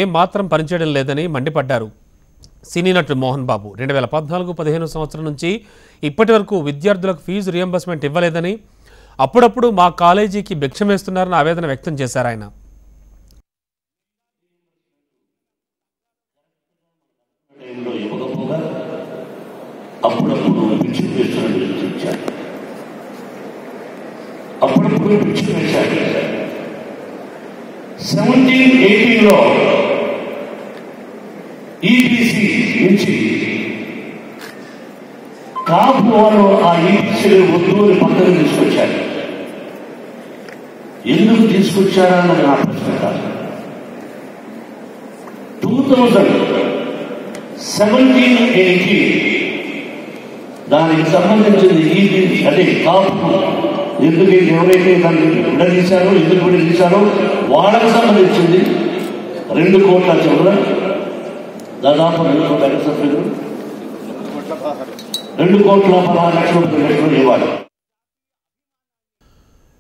ఏ మాత్రం పనిచేయడం లేదని మండిపడ్డారు. సినీ నటుడు మోహన్ బాబు 2014-15 సంవత్సరం నుంచి ఇప్పటి వరకు విద్యార్థులకు ఫీజు రియంబర్స్మెంట్ ఇవ్వలేదని, అప్పుడప్పుడు మా కాలేజీకి భిక్షమేస్తున్నారని ఆవేదన వ్యక్తం చేశారు ఆయన. అప్పుడప్పుడు పిచ్చి వేశాడు. 17-18లో ఈబీసీ నుంచి కాపు వాళ్ళు ఆ ఈబీసీలు వద్దు అని పక్కన తీసుకొచ్చారు. ఎందుకు తీసుకొచ్చారా అని నా ప్రశ్న కాదు. 2017-18 దానికి సంబంధించింది ఈబీసీ అంటే కాపు ఎందుకు ఎవరైతే దాన్ని విడదీశారో ఎందుకు విడదీశారో వాళ్ళకి సంబంధించింది 2 కోట్ల చివర దాదాపు 2 కోట్ల 2 కోట్ల 16 లక్షల ఇవ్వాలి.